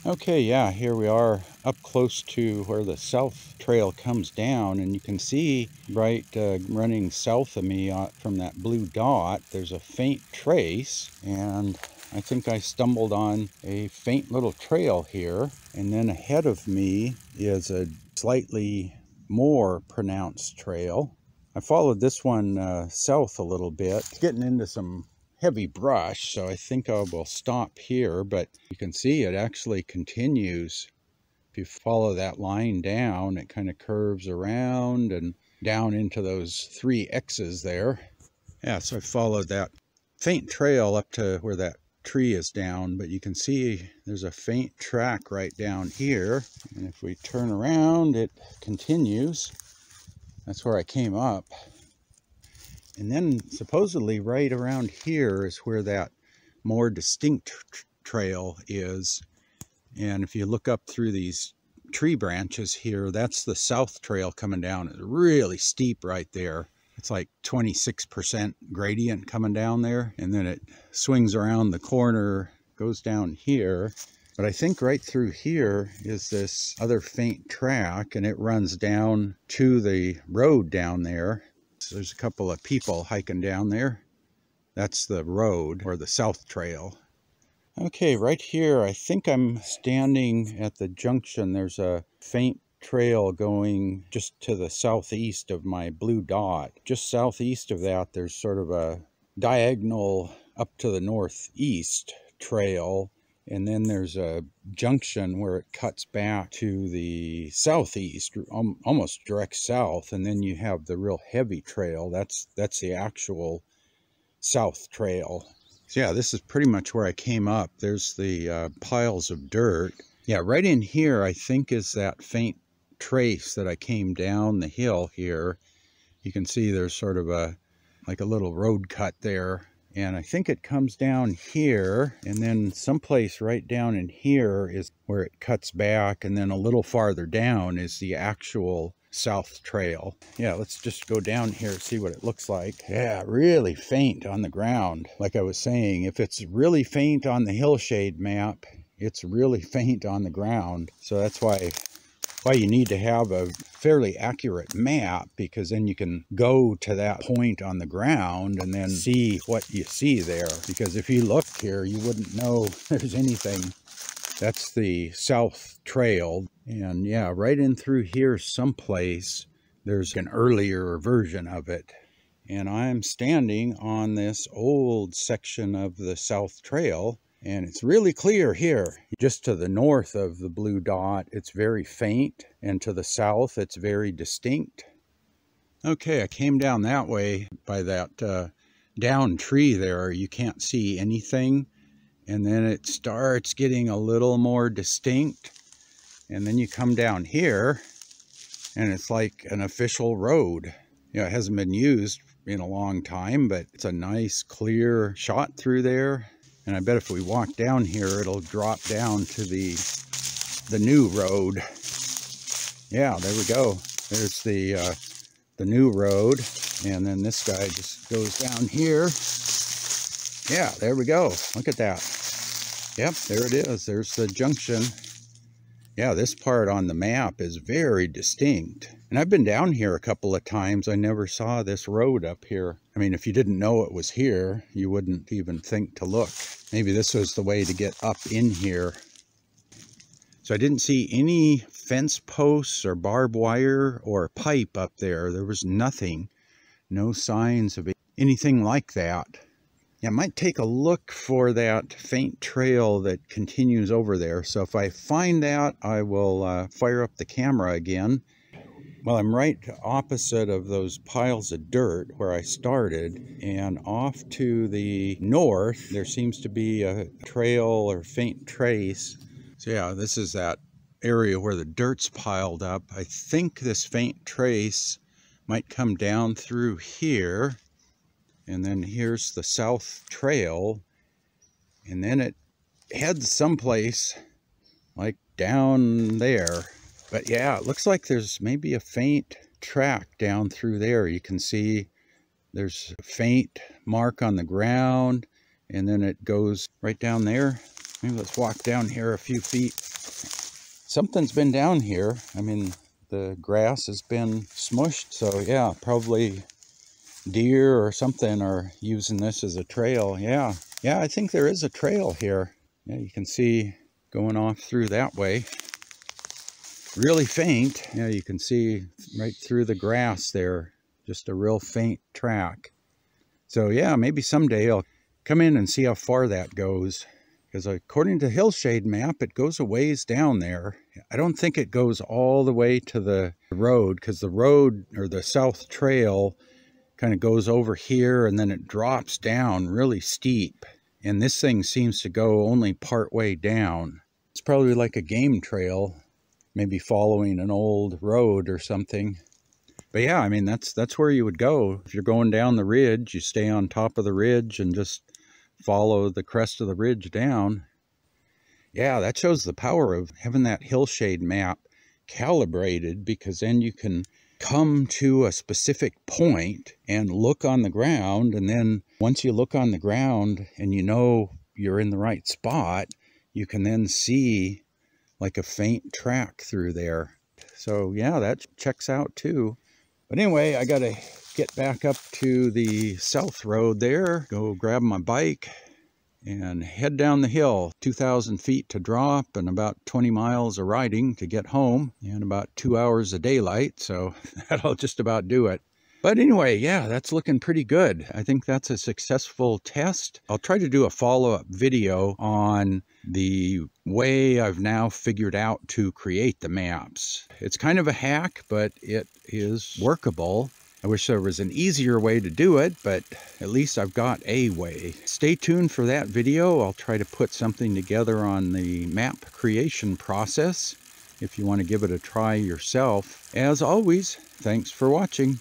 Okay, yeah, here we are up close to where the south trail comes down, and you can see right running south of me from that blue dot, there's a faint trace, and I think I stumbled on a faint little trail here, and then ahead of me is a slightly more pronounced trail. I followed this one south a little bit, getting into some heavy brush, so I think I will stop here, but you can see it actually continues. If you follow that line down, it kind of curves around and down into those 3 X's there. Yeah, so I followed that faint trail up to where that tree is down, but you can see there's a faint track right down here, and if we turn around, it continues. That's where I came up. And then supposedly right around here is where that more distinct trail is. And if you look up through these tree branches here, that's the south trail coming down. It's really steep right there. It's like 26% gradient coming down there. And then it swings around the corner, goes down here. But I think right through here is this other faint track, and it runs down to the road down there. There's a couple of people hiking down there. That's the road, or the south trail. Okay, right here, I think I'm standing at the junction. There's a faint trail going just to the southeast of my blue dot. Just southeast of that, there's sort of a diagonal up to the northeast trail. And then there's a junction where it cuts back to the southeast, almost direct south. And then you have the real heavy trail. That's the actual south trail. So yeah, this is pretty much where I came up. There's the piles of dirt. Yeah, right in here, I think, is that faint trace that I came down the hill here. You can see there's sort of like a little road cut there. And I think it comes down here, and then someplace right down in here is where it cuts back, and then a little farther down is the actual south trail. Yeah, let's just go down here and see what it looks like. Yeah, really faint on the ground. Like I was saying, if it's really faint on the hillshade map, it's really faint on the ground. So that's why you need to have a fairly accurate map, because then you can go to that point on the ground and then see what you see there. Because if you looked here, you wouldn't know there's anything. That's the south trail. And yeah, right in through here someplace, there's an earlier version of it. And I'm standing on this old section of the south trail. And it's really clear here. Just to the north of the blue dot, it's very faint, and to the south, it's very distinct. Okay, I came down that way by that down tree there. You can't see anything, and then it starts getting a little more distinct, and then you come down here, and it's like an official road. You know, it hasn't been used in a long time, but it's a nice, clear shot through there. And I bet if we walk down here, it'll drop down to the new road. Yeah, there we go. There's the new road. And then this guy just goes down here. Yeah, there we go. Look at that. Yep, there it is. There's the junction. Yeah, this part on the map is very distinct. And I've been down here a couple of times. I never saw this road up here. I mean, if you didn't know it was here, you wouldn't even think to look. Maybe this was the way to get up in here. So I didn't see any fence posts or barbed wire or pipe up there. There was nothing. No signs of anything like that. Yeah, I might take a look for that faint trail that continues over there. So if I find that, I will fire up the camera again. Well, I'm right opposite of those piles of dirt where I started, and off to the north, there seems to be a trail or faint trace. So yeah, this is that area where the dirt's piled up. I think this faint trace might come down through here, and then here's the south trail, and then it heads someplace like down there. But yeah, it looks like there's maybe a faint track down through there. You can see there's a faint mark on the ground, and then it goes right down there. Maybe let's walk down here a few feet. something's been down here. I mean, the grass has been smushed, so yeah, probably deer or something are using this as a trail. Yeah, I think there is a trail here. Yeah, you can see going off through that way. Really faint. Yeah, you can see right through the grass there, just a real faint track. So yeah, maybe someday I'll come in and see how far that goes, because according to Hillshade map, it goes a ways down there. I don't think it goes all the way to the road, because the road, or the south trail, kind of goes over here and then it drops down really steep. And this thing seems to go only part way down. It's probably like a game trail, maybe following an old road or something. But yeah, I mean, that's where you would go. If you're going down the ridge, you stay on top of the ridge and just follow the crest of the ridge down. Yeah, that shows the power of having that Hillshade map calibrated, because then you can come to a specific point and look on the ground, and then once you look on the ground and you know you're in the right spot, you can then see like a faint track through there. So yeah, that checks out too. But anyway, I gotta get back up to the south road there, go grab my bike and head down the hill. 2,000 feet to drop and about 20 miles of riding to get home, and about 2 hours of daylight, so that'll just about do it. But anyway, yeah, that's looking pretty good. I think that's a successful test. I'll try to do a follow-up video on the way I've now figured out to create the maps. It's kind of a hack, but it is workable. I wish there was an easier way to do it, but at least I've got a way. Stay tuned for that video. I'll try to put something together on the map creation process if you want to give it a try yourself. As always, thanks for watching.